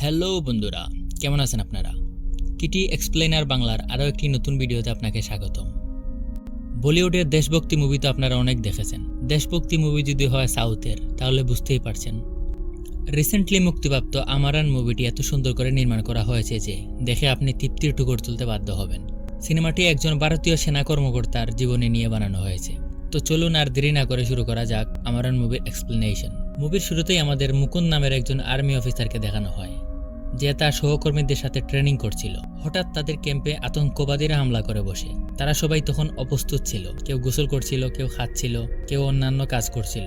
Hello বন্ধুরা, কেমন আছেন আপনারা? কিটি এক্সপ্লেনার বাংলার আরও একটি নতুন ভিডিওতে আপনাকে স্বাগতম। বলিউডের দেশভক্তি মুভি তো আপনারা অনেক দেখেছেন। দেশভক্তি মুভি যদি হয় সাউথের, তাহলে বুঝতেই পারছেন। রিসেন্টলি মুক্তিপ্রাপ্ত আমারান মুভিটি এত সুন্দর করে নির্মাণ করা হয়েছে যে দেখে আপনি তৃপ্তির টুকর তুলতে বাধ্য হবেন। সিনেমাটি একজন ভারতীয় সেনা কর্মকর্তার জীবনী নিয়ে বানানো হয়েছে। তো চলুন আর দেরি না করে শুরু করা যাক আমারান মুভির এক্সপ্লেনেশন। মুভির শুরুতেই আমাদের মুকুন্দ নামের একজন আর্মি অফিসারকে দেখানো হয়, যে তার সহকর্মীদের সাথে ট্রেনিং করছিল। হঠাৎ তাদের ক্যাম্পে আতঙ্কবাদীরা হামলা করে বসে। তারা সবাই তখন অপ্রস্তুত ছিল। কেউ গোসল করছিল, কেউ খাচ্ছিল, কেউ অন্যান্য কাজ করছিল।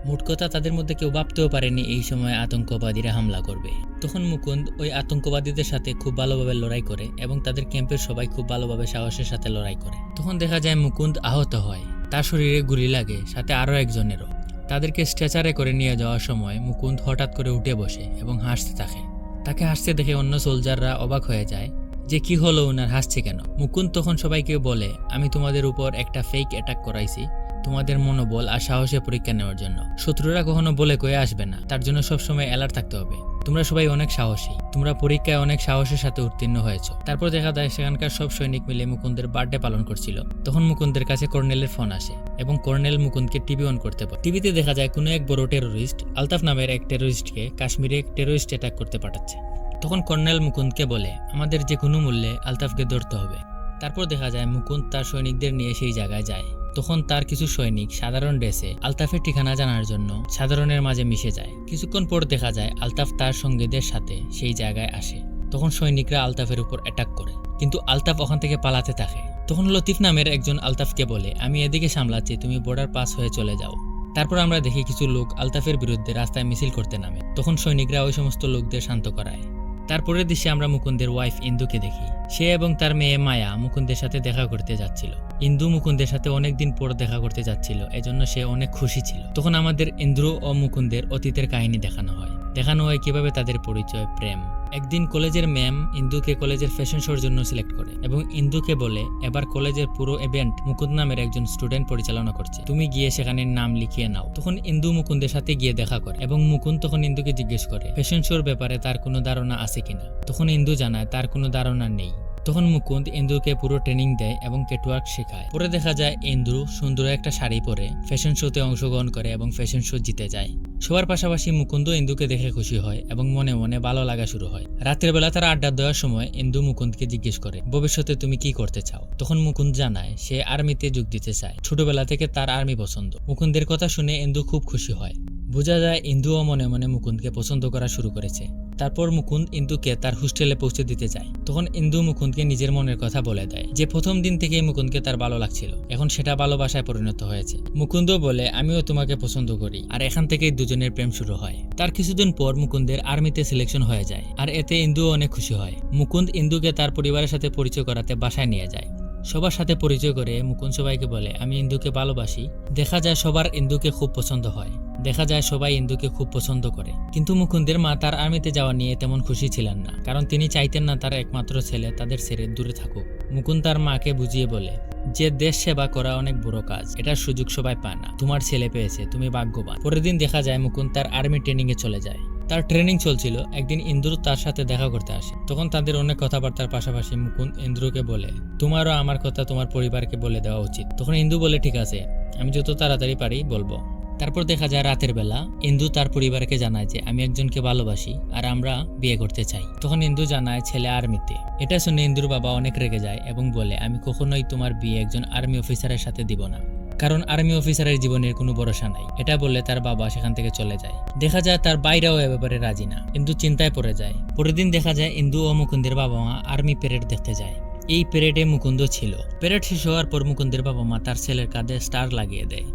মোট কথা, তাদের মধ্যে কেউ ভাবতেও পারেনি এই সময় আতঙ্কবাদীরা হামলা করবে। তখন মুকুন্দ ওই আতঙ্কবাদীদের সাথে খুব ভালোভাবে লড়াই করে এবং তাদের ক্যাম্পের সবাই খুব ভালোভাবে সাহসের সাথে লড়াই করে। তখন দেখা যায় মুকুন্দ আহত হয়, তার শরীরে গুলি লাগে, সাথে আরও একজনেরও। তাদেরকে স্ট্রেচারে করে নিয়ে যাওয়ার সময় মুকুন্দ হঠাৎ করে উঠে বসে এবং হাসতে থাকে। তাকে হাসতে দেখে অন্য সোলজাররা অবাক হয়ে যায় যে কি হলো, ওনার হাসছে কেন। মুকুন্দ তখন সবাইকে বলে, আমি তোমাদের উপর একটা ফেক অ্যাটাক করাইছি তোমাদের মনোবল আর সাহসের পরীক্ষা নেওয়ার জন্য। শত্রুরা কখনো বলে কয়ে আসবে না, তার জন্য সবসময় অ্যালার্ট থাকতে হবে। তোমরা সবাই অনেক সাহসী, তোমরা পরীক্ষায় অনেক সাহসের সাথে উত্তীর্ণ হয়েছো। তারপর দেখা যায় সেখানকার সব সৈনিক মিলে মুকুন্দের বার্থডে পালন করছিল। তখন মুকুন্দের কাছে কর্নেলের ফোন আসে এবং কর্নেল মুকুন্দকে টিভি অন করতে পারে। টিভিতে দেখা যায় কোনো এক বড় টেরোরিস্ট আলতাফ নামের এক টেরোরিস্টকে কাশ্মীরে টেরোরিস্ট অ্যাটাক করতে পাঠাচ্ছে। তখন কর্নেল মুকুন্দকে বলে, আমাদের যে কোনো মূল্যে আলতাফকে ধরতে হবে। তারপর দেখা যায় মুকুন্দ তার সৈনিকদের নিয়ে সেই জায়গায় যায়। তখন তার কিছু সৈনিক সাধারণ ড্রেসে আলতাফের ঠিকানা জানার জন্য সাধারণের মাঝে মিশে যায়। কিছুক্ষণ পর দেখা যায় আলতাফ তার সঙ্গীদের সাথে সেই জায়গায় আসে। তখন সৈনিকরা আলতাফের উপর অ্যাটাক করে, কিন্তু আলতাফ ওখান থেকে পালাতে থাকে। তখন লতিফ নামের একজন আলতাফকে বলে, আমি এদিকে সামলাচ্ছি, তুমি বর্ডার পাস হয়ে চলে যাও। তারপর আমরা দেখি কিছু লোক আলতাফের বিরুদ্ধে রাস্তায় মিছিল করতে নামে। তখন সৈনিকরা ওই সমস্ত লোকদের শান্ত করায়। তারপরের দৃশ্যে আমরা মুকুন্দের ওয়াইফ ইন্দুকে দেখি। সে এবং তার মেয়ে মায়া মুকুন্দের সাথে দেখা করতে যাচ্ছিল। ইন্দু মুকুন্দের সাথে অনেকদিন পর দেখা করতে যাচ্ছিল, এজন্য সে অনেক খুশি ছিল। তখন আমাদের ইন্দ্র ও মুকুন্দের অতীতের কাহিনী দেখানো হয় কিভাবে তাদের পরিচয়, প্রেম। একদিন কলেজের ম্যাম ইন্দুকে কলেজের ফ্যাশন শোর জন্য সিলেক্ট করে এবং ইন্দুকে বলে, এবার কলেজের পুরো ইভেন্ট মুকুন্দ নামের একজন স্টুডেন্ট পরিচালনা করছে, তুমি গিয়ে সেখানে নাম লিখিয়ে নাও। তখন ইন্দু মুকুন্দের সাথে গিয়ে দেখা করে এবং মুকুন্দ তখন ইন্দুকে জিজ্ঞেস করে ফ্যাশন শোর ব্যাপারে তার কোনো ধারণা আছে কিনা। তখন ইন্দু জানায় তার কোনো ধারণা নেই। তখন মুকুন্দ ইন্দুকে পুরো ট্রেনিং দেয় এবং কেটওয়ার্ক শেখায়। পরে দেখা যায় ইন্দু সুন্দর একটা শাড়ি পরে ফ্যাশন শোতে অংশগ্রহণ করে এবং ফ্যাশন শো জিতে যায়। সবার পাশাপাশি মুকুন্দ ইন্দুকে দেখে খুশি হয় এবং মনে মনে ভালো লাগা শুরু হয়। রাতের বেলা তারা আড্ডা দেওয়ার সময় ইন্দু মুকুন্দকে জিজ্ঞেস করে, ভবিষ্যতে তুমি কি করতে চাও। তখন মুকুন্দ জানায় সে আর্মিতে যোগ দিতে চায়, ছোটবেলা থেকে তার আর্মি পছন্দ। মুকুন্দের কথা শুনে ইন্দু খুব খুশি হয়। বোঝা যায় ইন্দুও মনে মনে মুকুন্দকে পছন্দ করা শুরু করেছে। তারপর মুকুন্দ ইন্দুকে তার হোস্টেলে পৌঁছে দিতে যায়। তখন ইন্দু মুকুন্দকে নিজের মনের কথা বলে দেয়, যে প্রথম দিন থেকেই মুকুন্দকে তার ভালো লাগছিল, এখন সেটা ভালোবাসায় পরিণত হয়েছে। মুকুন্দ বলে, আমিও তোমাকে পছন্দ করি, আর এখান থেকেই দুজনের প্রেম শুরু হয়। তার কিছুদিন পর মুকুন্দের আর্মিতে সিলেকশন হয়ে যায়, আর এতে ইন্দুও অনেক খুশি হয়। মুকুন্দ ইন্দুকে তার পরিবারের সাথে পরিচয় করাতে বাসায় নিয়ে যায়। সবার সাথে পরিচয় করে মুকুন্দ সবাইকে বলে, আমি ইন্দুকে ভালোবাসি। দেখা যায় সবার ইন্দুকে খুব পছন্দ হয়, দেখা যায় সবাই ইন্দুকে খুব পছন্দ করে। কিন্তু মুকুন্দের মা তার আর্মিতে যাওয়া নিয়ে তেমন খুশি ছিলেন না, কারণ তিনি চাইতেন না তার একমাত্র ছেলে তাদের ছেড়ে দূরে থাকুক। মুকুন্দ তার মাকে বুঝিয়ে বলে, যে দেশ সেবা করা অনেক বড় কাজ, এটার সুযোগ সবাই পায় না, তোমার ছেলে পেয়েছে, তুমি ভাগ্যবান। পরের দিন দেখা যায় মুকুন্দ তার আর্মি ট্রেনিং এ চলে যায়। তার ট্রেনিং চলছিল, একদিন ইন্দ্র তার সাথে দেখা করতে আসে। তখন তাদের অনেক কথাবার্তার পাশাপাশি মুকুন্দ ইন্দ্রকে বলে, তোমারও আমার কথা তোমার পরিবারকে বলে দেওয়া উচিত। তখন ইন্দু বলে, ঠিক আছে, আমি যত তাড়াতাড়ি পারি বলবো। তারপর দেখা যায় রাতের বেলা ইন্দু তার পরিবারকে জানায় যে আমি একজনকে ভালোবাসি আর আমরা বিয়ে করতে চাই। তখন ইন্দু জানায় ছেলে আর্মিতে। এটা শুনে ইন্দুর বাবা অনেক রেগে যায় এবং বলে, আমি কখনোই তোমার বিয়ে একজন আর্মি অফিসারের সাথে দিব না, কারণ আর্মি অফিসারের জীবনের কোনো ভরসা নাই। এটা বললে তার বাবা সেখান থেকে চলে যায়। দেখা যায় তার বাইরেও এ ব্যাপারে রাজি না। ইন্দু চিন্তায় পড়ে যায়। পরের দিন দেখা যায় ইন্দু ও মুকুন্দের বাবা মা আর্মি প্যারেড দেখতে যায়। এই প্যারেডে মুকুন্দ ছিল। প্যারেড শেষ হওয়ার পর মুকুন্দের বাবা মা তার ছেলের কাঁধে স্টার লাগিয়ে দেয়।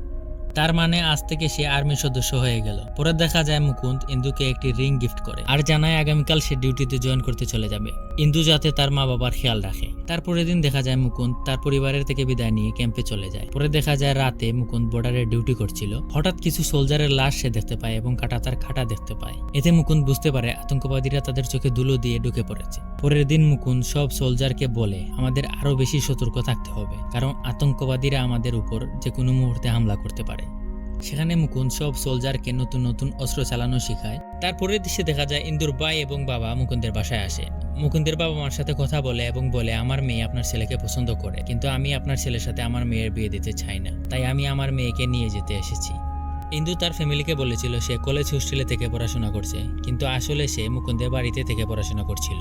তার মানে আজ থেকে সে আর্মির সদস্য হয়ে গেল। পরে দেখা যায় মুকুন্দ ইন্দুকে একটি রিং গিফট করে আর জানায় আগামীকাল সে ডিউটিতে জয়েন করতে চলে যাবে, ইন্দু যাতে তার মা বাবার খেয়াল রাখে। তারপরের দিন দেখা যায় মুকুন্দ তার পরিবারের থেকে বিদায় নিয়ে ক্যাম্পে চলে যায়। পরে দেখা যায় রাতে মুকুন্দ বর্ডারে ডিউটি করছিল। হঠাৎ কিছু সোলজারের লাশ সে দেখতে পায় এবং তার খাটা দেখতে পায়। এতে মুকুন্দ বুঝতে পারে আতঙ্কবাদীরা তাদের চোখে ধুলো দিয়ে ঢুকে পড়েছে। পরের দিন মুকুন্দ সব সোলজারকে বলে, আমাদের আরো বেশি সতর্ক থাকতে হবে, কারণ আতঙ্কবাদীরা আমাদের উপর যে কোনো মুহূর্তে হামলা করতে পারে। সেখানে মুকুন্দ সব সোলজারকে নতুন নতুন অস্ত্র চালানো শেখায়। তারপরের দৃশ্যে দেখা যায় ইন্দুর ভাই এবং বাবা মুকুন্দের বাসায় আসে। মুকুন্দের বাবা মার সাথে কথা বলে এবং বলে, আমার মেয়ে আপনার ছেলেকে পছন্দ করে, কিন্তু আমি আপনার ছেলের সাথে আমার মেয়ের বিয়ে দিতে চাই না, তাই আমি আমার মেয়েকে নিয়ে যেতে এসেছি। ইন্দু তার ফ্যামিলিকে বলেছিল সে কলেজ হোস্টেলে থেকে পড়াশোনা করছে, কিন্তু আসলে সে মুকুন্দের বাড়িতে থেকে পড়াশোনা করছিল।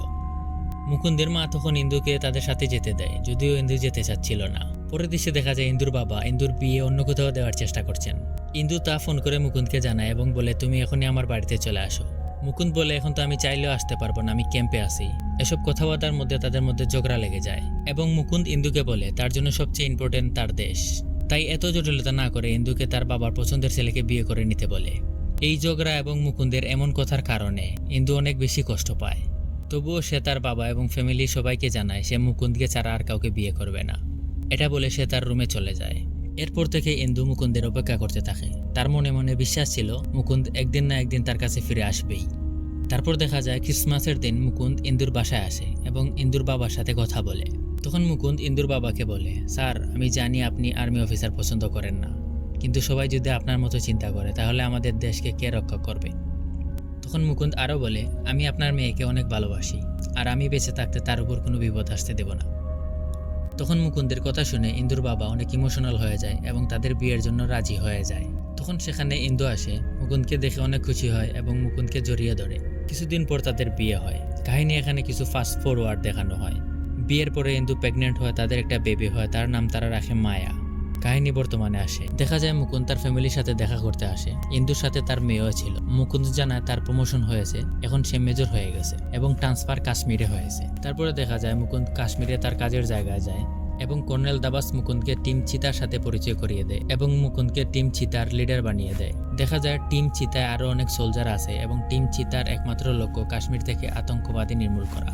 মুকুন্দের মা তখন ইন্দুকে তাদের সাথে যেতে দেয়, যদিও ইন্দু যেতে চাচ্ছিল না। পরের দৃশ্যে দেখা যায় ইন্দুর বাবা ইন্দুর বিয়ে অন্য কোথাও দেওয়ার চেষ্টা করছেন। ইন্দু তা ফোন করে মুকুন্দকে জানায় এবং বলে, তুমি এখনই আমার বাড়িতে চলে আসো। মুকুন্দ বলে, এখন তো আমি চাইলেও আসতে পারবো না, আমি ক্যাম্পে আছি। এসব কথাবার্তার মধ্যে তাদের মধ্যে ঝগড়া লেগে যায় এবং মুকুন্দ ইন্দুকে বলে তার জন্য সবচেয়ে ইম্পর্টেন্ট তার দেশ। তাই এত জটিলতা না করে ইন্দুকে তার বাবার পছন্দের ছেলেকে বিয়ে করে নিতে বলে। এই ঝগড়া এবং মুকুন্দের এমন কথার কারণে ইন্দু অনেক বেশি কষ্ট পায়। তবুও সে তার বাবা এবং ফ্যামিলি সবাইকে জানায় সে মুকুন্দকে ছাড়া আর কাউকে বিয়ে করবে না। এটা বলে সে তার রুমে চলে যায়। এরপর থেকে ইন্দু মুকুন্দের অপেক্ষা করতে থাকে। তার মনে মনে বিশ্বাস ছিল মুকুন্দ একদিন না একদিন তার কাছে ফিরে আসবেই। তারপর দেখা যায় ক্রিসমাসের দিন মুকুন্দ ইন্দুর বাসায় আসে এবং ইন্দুর বাবার সাথে কথা বলে। তখন মুকুন্দ ইন্দুর বাবাকে বলে, স্যার, আমি জানি আপনি আর্মি অফিসার পছন্দ করেন না, কিন্তু সবাই যদি আপনার মতো চিন্তা করে তাহলে আমাদের দেশকে কে রক্ষা করবে? তখন মুকুন্দ আরও বলে, আমি আপনার মেয়েকে অনেক ভালোবাসি, আর আমি বেঁচে থাকতে তার উপর কোনো বিপদ আসতে দেব না। তখন মুকুন্দের কথা শুনে ইন্দুর বাবা অনেক ইমোশনাল হয়ে যায় এবং তাদের বিয়ের জন্য রাজি হয়ে যায়। তখন সেখানে ইন্দু আসে, মুকুন্দকে দেখে অনেক খুশি হয় এবং মুকুন্দকে জড়িয়ে ধরে। কিছুদিন পর তাদের বিয়ে হয়। কাহিনী এখানে কিছু ফাস্ট ফরওয়ার্ড দেখানো হয়। বিয়ের পরে ইন্দু প্রেগনেন্ট হয়, তাদের একটা বেবি হয়, তার নাম তারা রাখে মায়া। কাহিনী বর্তমানে আসে। দেখা যায় মুকুন্দ তার ফ্যামিলির সাথে দেখা করতে আসে। ইন্দুর সাথে তার মেয়েও ছিল। মুকুন্দ জানায় তার প্রমোশন হয়েছে, এখন সে মেজর হয়ে গেছে এবং ট্রান্সফার কাশ্মীরে হয়েছে। তারপরে দেখা যায় মুকুন্দ কাশ্মীরে তার কাজের জায়গায় যায় এবং কর্নেল দাবাস মুকুন্দকে টিম চিতার সাথে পরিচয় করিয়ে দেয় এবং মুকুন্দকে টিম চিতার লিডার বানিয়ে দেয়। দেখা যায় টিম চিতায় আরও অনেক সোলজার আছে এবং টিম চিতার একমাত্র লক্ষ্য কাশ্মীর থেকে আতঙ্কবাদী নির্মূল করা।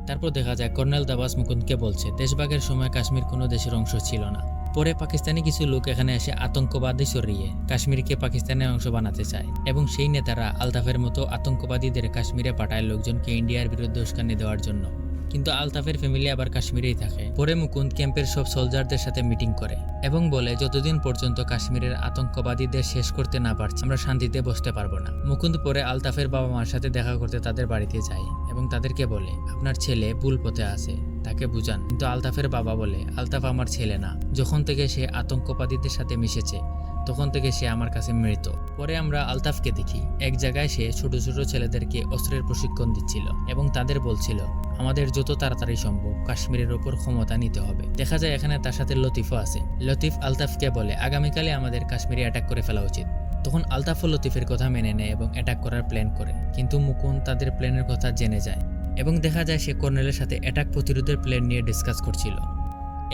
তারপর দেখা যায় কর্নেল দাবাস মুকুন্দকে বলছে দেশভাগের সময় কাশ্মীর কোনো দেশের অংশ ছিল না। পরে পাকিস্তানি কিছু লোক এখানে এসে আতঙ্কবাদী সরিয়ে কাশ্মীরকে পাকিস্তানের অংশ বানাতে চায় এবং সেই নেতারা আলতাফের মতো আতঙ্কবাদীদের কাশ্মীরে পাঠায় লোকজনকে ইন্ডিয়ার বিরুদ্ধে উস্কানি দেওয়ার জন্য। কিন্তু আলতাফের ফ্যামিলি আবার কাশ্মীরেই থাকে। পরে মুকুন্দ ক্যাম্পের সব সোলজারদের সাথে মিটিং করে এবং বলে যতদিন পর্যন্ত কাশ্মীরের আতঙ্কবাদীদের শেষ করতে না পারছি আমরা শান্তিতে বসতে পারবো না। মুকুন্দ পরে আলতাফের বাবা মার সাথে দেখা করতে তাদের বাড়িতে যায় এবং তাদেরকে বলে আপনার ছেলে ভুল পথে আছে, তাকে বুঝান। কিন্তু আলতাফের বাবা বলে আলতাফ আমার ছেলে না, যখন থেকে সে আতঙ্কবাদীদের সাথে মিশেছে তখন থেকে সে আমার কাছে মৃত। পরে আমরা আলতাফকে দেখি এক জায়গায় সে ছোট ছোট ছেলেদেরকে অস্ত্রের প্রশিক্ষণ দিচ্ছিল এবং তাদের বলছিল আমাদের যত তাড়াতাড়ি সম্ভব কাশ্মীরের ওপর ক্ষমতা নিতে হবে। দেখা যায় এখানে তার সাথে লতিফও আছে। লতিফ আলতাফকে বলে আগামীকালে আমাদের কাশ্মীরে অ্যাটাক করে ফেলা উচিত। তখন আলতাফ ও লতিফের কথা মেনে নেয় এবং অ্যাটাক করার প্ল্যান করে, কিন্তু মুকুন্দ তাদের প্ল্যানের কথা জেনে যায় এবং দেখা যায় সে কর্নেলের সাথে অ্যাটাক প্রতিরোধের প্ল্যান নিয়ে ডিসকাস করছিল।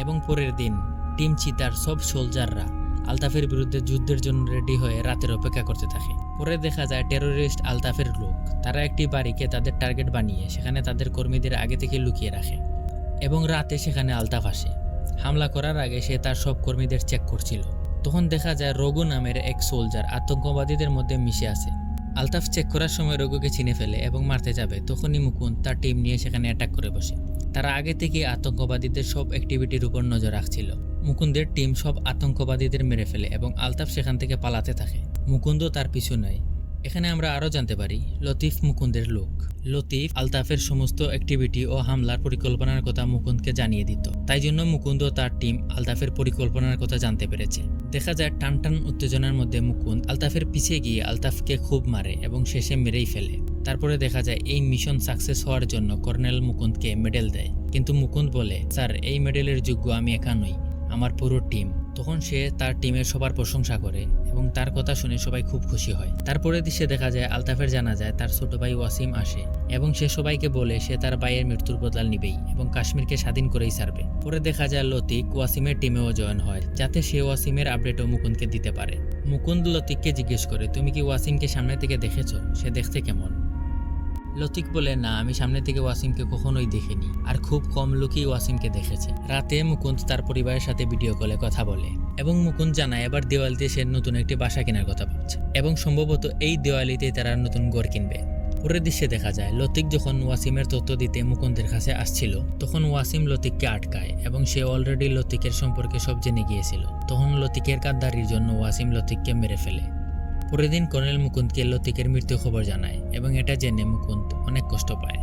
এবং পরের দিন টিম চিতার সব সোলজাররা আলতাফের বিরুদ্ধে যুদ্ধের জন্য রেডি হয়ে রাতের অপেক্ষা করতে থাকে। পরে দেখা যায় টেরোরিস্ট আলতাফের লোক তারা একটি বাড়িকে তাদের টার্গেট বানিয়ে সেখানে তাদের কর্মীদের আগে থেকে লুকিয়ে রাখে এবং রাতে সেখানে আলতাফ আসে। হামলা করার আগে সে তার সব কর্মীদের চেক করছিল। তখন দেখা যায় রঘু নামের এক সোলজার আতঙ্কবাদীদের মধ্যে মিশে আছে। আলতাফ চেক করার সময় রঘুকে চিনে ফেলে এবং মারতে যাবে, তখনই মুকুন্দ তার টিম নিয়ে সেখানে অ্যাটাক করে বসে। তারা আগে থেকে আতঙ্কবাদীদের সব অ্যাক্টিভিটির উপর নজর রাখছিল। মুকুন্দের টিম সব আতঙ্কবাদীদের মেরে ফেলে এবং আলতাফ সেখান থেকে পালাতে থাকে। মুকুন্দও তার পিছু নেয়। এখানে আমরা আরও জানতে পারি লতিফ মুকুন্দের লোক। লতিফ আলতাফের সমস্ত অ্যাক্টিভিটি ও হামলার পরিকল্পনার কথা মুকুন্দকে জানিয়ে দিত, তাই জন্য মুকুন্দ ও তার টিম আলতাফের পরিকল্পনার কথা জানতে পেরেছে। দেখা যায় টান টান উত্তেজনার মধ্যে মুকুন্দ আলতাফের পিছিয়ে গিয়ে আলতাফকে খুব মারে এবং শেষে মেরেই ফেলে। তারপরে দেখা যায় এই মিশন সাকসেস হওয়ার জন্য কর্নেল মুকুন্দকে মেডেল দেয়, কিন্তু মুকুন্দ বলে স্যার এই মেডেলের যোগ্য আমি একা নই, আমার পুরো টিম। তখন সে তার টিমের সবার প্রশংসা করে এবং তার কথা শুনে সবাই খুব খুশি হয়। তারপরে দৃশ্যে দেখা যায় আলতাফের জানা যায় তার ছোট ভাই ওয়াসিম আসে এবং সে সবাইকে বলে সে তার ভাইয়ের মৃত্যুর বদলা নিবেই এবং কাশ্মীরকে স্বাধীন করেই ছাড়বে। পরে দেখা যায় লতিক ওয়াসিমের টিমেও জয়েন হয় যাতে সে ওয়াসিমের আপডেটও মুকুন্দকে দিতে পারে। মুকুন্দ লতিককে জিজ্ঞেস করে তুমি কি ওয়াসিমকে সামনে থেকে দেখেছো, সে দেখতে কেমন? লতিক বলে না, আমি সামনে থেকে ওয়াসিমকে কখনোই দেখিনি, আর খুব কম লোকই ওয়াসিমকে দেখেছে। রাতে মুকুন্দ তার পরিবারের সাথে ভিডিও কলে কথা বলে এবং মুকুন্দ জানায় এবার দিওয়ালিতে সে নতুন একটি বাসা কেনার কথা ভাবছে এবং সম্ভবত এই দিওয়ালিতেই তারা নতুন ঘর কিনবে। পরের দৃশ্যে দেখা যায় লতিক যখন ওয়াসিমের তথ্য দিতে মুকুন্দের কাছে আসছিল তখন ওয়াসিম লতিককে আটকায় এবং সে অলরেডি লতিকের সম্পর্কে সব জেনে গিয়েছিল। তখন লতিকের গাদ্দারির জন্য ওয়াসিম লতিককে মেরে ফেলে। পরের দিন কর্নেল মুকুন্দকে লতিকের মৃত্যু খবর জানায় এবং এটা জেনে মুকুন্দ অনেক কষ্ট পায়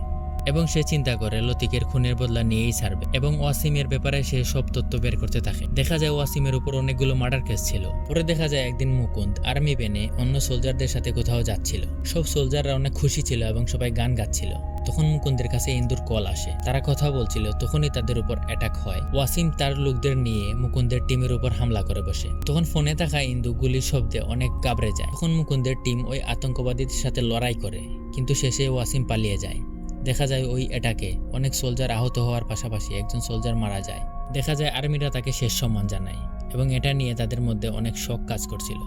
এবং সে চিন্তা করে লতিকের খুনের বদলা নিয়েই ছাড়বে এবং ওয়াসিমের ব্যাপারে সে সব তথ্য বের করতে থাকে। দেখা যায় ওয়াসিমের উপর অনেকগুলো মার্ডার কেস ছিল। পরে দেখা যায় একদিন মুকুন্দ আর্মি ভ্যানে অন্য সোলজারদের সাথে কোথাও যাচ্ছিল। সব সোলজাররা অনেক খুশি ছিল এবং সবাই গান গাচ্ছিল। তখন মুকুন্দের কাছে ইন্দুর কল আসে, তারা কথা বলছিল। তখনই তাদের উপর অ্যাটাক হয়। ওয়াসিম তার লোকদের নিয়ে মুকুন্দের টিমের উপর হামলা করে বসে। তখন ফোনে থাকা ইন্দু গুলির শব্দে অনেক ঘাবড়ে যায়। তখন মুকুন্দের টিম ওই আতঙ্কবাদীদের সাথে লড়াই করে, কিন্তু শেষে ওয়াসিম পালিয়ে যায়। দেখা যায় ওই অ্যাটাকে অনেক সোলজার আহত হওয়ার পাশাপাশি একজন সোলজার মারা যায়। দেখা যায় আর্মিরা তাকে শেষ সম্মান জানায় এবং এটা নিয়ে তাদের মধ্যে অনেক শক কাজ করছিল।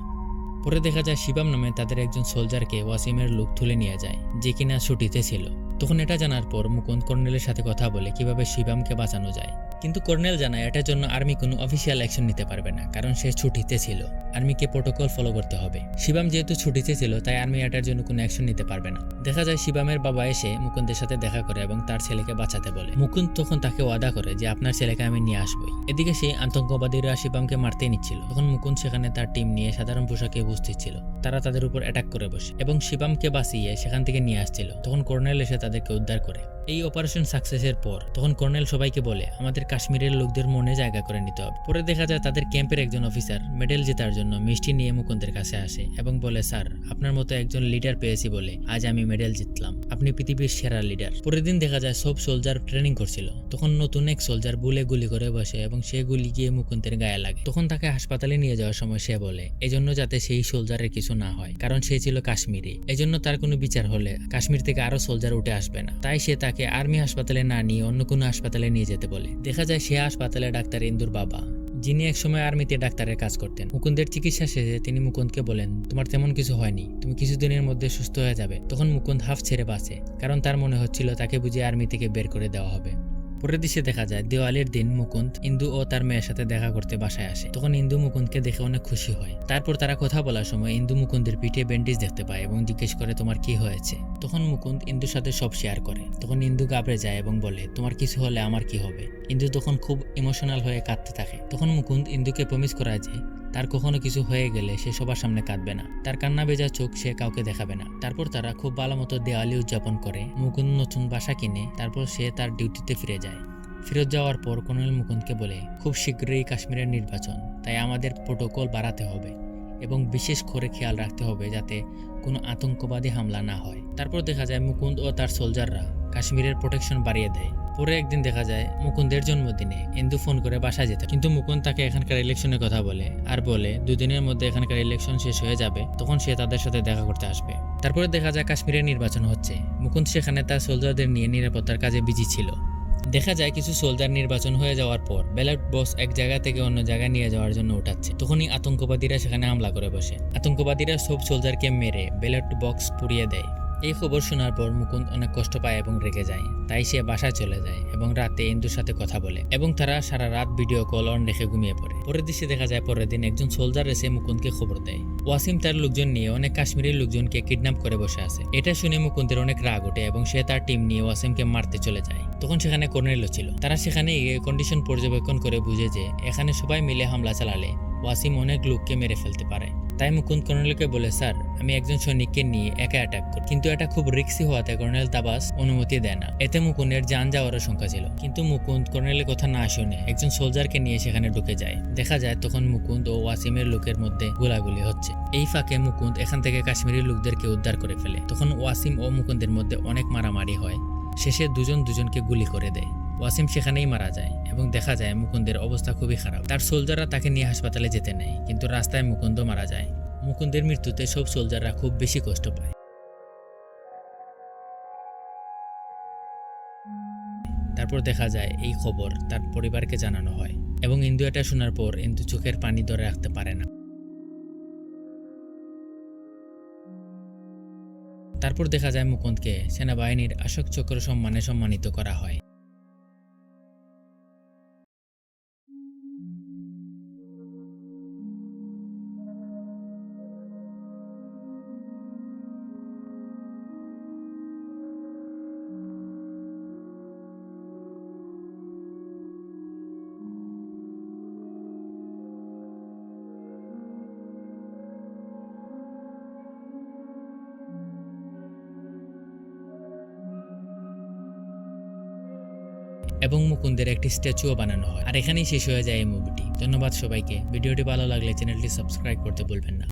পরে দেখা যায় শিবাম নামে তাদের একজন সোলজারকে ওয়াসিমের লোক তুলে নিয়ে যায়, যে কিনা ছুটিতে ছিল। তখন এটা জানার পর মুকুন্দ কর্নেলের সাথে কথা বলে কিভাবে শিবামকে বাঁচানো যায়, কিন্তু কর্নেল জানায় এটার জন্য আর্মি কোনো অফিসিয়াল অ্যাকশন নিতে পারবে না, কারণ সে ছুটিতে ছিল। আর্মিকে প্রোটোকল ফলো করতে হবে। শিবাম যেহেতু ছুটিতে ছিল তাই আর্মি এটার জন্য কোনো অ্যাকশন নিতে পারবে না। দেখা যায় শিবামের বাবা এসে মুকুন্দের সাথে দেখা করে এবং তার ছেলেকে বাঁচাতে বলে। মুকুন্দ তখন তাকে ওয়াদা করে যে আপনার ছেলেকে আমি নিয়ে আসবই। এদিকে সেই আতঙ্কবাদীরা শিবামকে মারতে নিচ্ছিল। তখন মুকুন্দ সেখানে তার টিম নিয়ে সাধারণ পোশাকে উপস্থিত ছিল। তারা তাদের উপর অ্যাটাক করে বসে এবং শিবামকে বাঁচিয়ে সেখান থেকে নিয়ে আসছিল। তখন কর্নেল এসে তাদেরকে উদ্ধার করে। এই অপারেশন সাকসেসের পর তখন কর্নেল সবাইকে বলে আমাদের কাশ্মীরের লোকদের মনে জায়গা করে নিতে হবে। পরে দেখা যায় তাদের ক্যাম্পের একজন অফিসার মেডেল জেতার জন্য মিষ্টি নিয়ে মুকুন্দের কাছে আসে এবং বলে স্যার, আপনার মতো একজন লিডার পেয়েছি বলে আজ আমি মেডেল জিতলাম। আপনি পৃথিবীর সেরা লিডার। পরের দিন দেখা যায় সব সোলজার ট্রেনিং করছিল। তখন নতুন এক সোলজার বুলে গুলি করে বসে এবং সে গুলি গিয়ে মুকুন্দের গায়ে লাগে। তখন তাকে হাসপাতালে নিয়ে যাওয়ার সময় সে বলে এজন্য যাতে সেই সোলজারের কিছু না হয়, কারণ সে ছিল কাশ্মীরি। এজন্য তার কোনো বিচার হলে কাশ্মীর থেকে আরো সোলজার উঠে আসবে না। তাই সে তাকে আর্মি হাসপাতালে না নিয়ে অন্য কোনো হাসপাতালে নিয়ে যেতে বলে। দেখা যায় সে হাসপাতালে ডাক্তার ইন্দুর বাবা, যিনি একসময় আর্মিতে ডাক্তারের কাজ করতেন। মুকুন্দের চিকিৎসা শেষে তিনি মুকুন্দকে বলেন তোমার তেমন কিছু হয়নি, তুমি কিছুদিনের মধ্যে সুস্থ হয়ে যাবে। তখন মুকুন্দ হাফ ছেড়ে বাঁচে, কারণ তার মনে হচ্ছিল তাকে বুঝিয়ে আর্মি থেকে বের করে দেওয়া হবে। পরের দৃশ্যে দেখা যায় দিওয়ালির দিন মুকুন্দ ইন্দু ও তার মেয়ের সাথে দেখা করতে বাসায় আসে। তখন ইন্দু মুকুন্দকে দেখে অনেক খুশি হয়। তারপর তারা কথা বলার সময় ইন্দু মুকুন্দের পিঠে ব্যান্ডেজ দেখতে পায় এবং জিজ্ঞেস করে তোমার কি হয়েছে। তখন মুকুন্দ ইন্দুর সাথে সব শেয়ার করে। তখন ইন্দু ঘাবড়ে যায় এবং বলে তোমার কিছু হলে আমার কি হবে। ইন্দু তখন খুব ইমোশনাল হয়ে কাঁদতে থাকে। তখন মুকুন্দ ইন্দুকে প্রমিস করায় যে তার কখনো কিছু হয়ে গেলে সে সবার সামনে কাঁদবে না, তার কান্না ভেজা চোখ সে কাউকে দেখাবে না। তারপর তারা খুব ভালো মতো দেওয়ালি উদযাপন করে। মুকুন্দ নতুন বাসা কিনে তারপর সে তার ডিউটিতে ফিরে যায়। ফেরত যাওয়ার পর কর্নেল মুকুন্দকে বলে খুব শীঘ্রই কাশ্মীরের নির্বাচন, তাই আমাদের প্রোটোকল বাড়াতে হবে এবং বিশেষ করে খেয়াল রাখতে হবে যাতে কোনো আতঙ্কবাদী হামলা না হয়। তারপর দেখা যায় মুকুন্দ ও তার সোলজাররা কাশ্মীরের প্রোটেকশন বাড়িয়ে দেয়। পরে একদিন দেখা যায় মুকুন্দের জন্মদিনে ইন্দু ফোন করে বাসায় যেতে, কিন্তু মুকুন্দ তাকে এখানকার ইলেকশনের কথা বলে আর বলে দুদিনের মধ্যে এখানকার ইলেকশন শেষ হয়ে যাবে, তখন সে তাদের সাথে দেখা করতে আসবে। তারপরে দেখা যায় কাশ্মীরের নির্বাচন হচ্ছে। মুকুন্দ সেখানে তার সোলজারদের নিয়ে নিরাপত্তার কাজে বিজি ছিল। দেখা যায় কিছু সোলজার নির্বাচন হয়ে যাওয়ার পর ব্যালট বক্স এক জায়গা থেকে অন্য জায়গায় নিয়ে যাওয়ার জন্য উঠাচ্ছে। তখনই আতঙ্কবাদীরা সেখানে হামলা করে বসে। আতঙ্কবাদীরা সব সোলজারকে মেরে ব্যালট বক্স পুড়িয়ে দেয়। এই খবর শোনার পর মুকুন্দ অনেক কষ্ট পায় এবং রেগে যায়। তাই সে বাসায় চলে যায় এবং রাতে ইন্দুর সাথে কথা বলে এবং তারা সারা রাত ভিডিও কল অন রেখে ঘুমিয়ে পড়ে। পরের দৃশ্যে দেখা যায় পরের দিন একজন সোলজার এসে মুকুন্দকে খবর দেয় ওয়াসিম তার লোকজন নিয়ে অনেক কাশ্মীরি লোকজনকে কিডন্যাপ করে বসে আছে। এটা শুনে মুকুন্দের অনেক রাগ ওঠে এবং সে তার টিম নিয়ে ওয়াসিমকে মারতে চলে যায়। তখন সেখানে কর্নেলও ছিল। তারা সেখানে গিয়ে কন্ডিশন পর্যবেক্ষণ করে বুঝে যে এখানে সবাই মিলে হামলা চালালে ওয়াসিম অনেক লোককে মেরে ফেলতে পারে। তাই মুকুন্দ কর্নেলকে বলে স্যার, আমি একজন সৈনিককে নিয়ে একা অ্যাটাক করি, কিন্তু এটা খুব রিস্কি হওয়াতে কর্নেল তাবাস অনুমতি দেয় না। এতে মুকুন্দের জান যাওয়ারও শঙ্কা ছিল, কিন্তু মুকুন্দ কর্নেলের কথা না শুনে একজন সোলজারকে নিয়ে সেখানে ঢুকে যায়। দেখা যায় তখন মুকুন্দ ও ওয়াসিমের লোকের মধ্যে গোলাগুলি হচ্ছে। এই ফাঁকে মুকুন্দ এখান থেকে কাশ্মীরি লোকদেরকে উদ্ধার করে ফেলে। তখন ওয়াসিম ও মুকুন্দের মধ্যে অনেক মারামারি হয়। শেষে দুজন দুজনকে গুলি করে দেয়। ওয়াসিম সেখানেই মারা যায় এবং দেখা যায় মুকুন্দের অবস্থা খুবই খারাপ। তার সোলজাররা তাকে নিয়ে হাসপাতালে যেতে নেয়, কিন্তু রাস্তায় মুকুন্দ মারা যায়। মুকুন্দের মৃত্যুতে সব সোলজাররা খুব বেশি কষ্ট পায়। তারপর দেখা যায় এই খবর তার পরিবারকে জানানো হয় এবং ইন্দু এটা শোনার পর ইন্দু চোখের পানি ধরে রাখতে পারে না। তারপর দেখা যায় মুকুন্দকে সেনাবাহিনীর অশোক চক্র সম্মানে সম্মানিত করা হয়। এবং মুকুন্দের একটি স্ট্যাচুও বানানো হয়। আর এখানেই শেষ হয়ে যায় এই মুভিটি। ধন্যবাদ সবাইকে। ভিডিওটি ভালো লাগলে চ্যানেলটি সাবস্ক্রাইব করতে ভুলবেন না।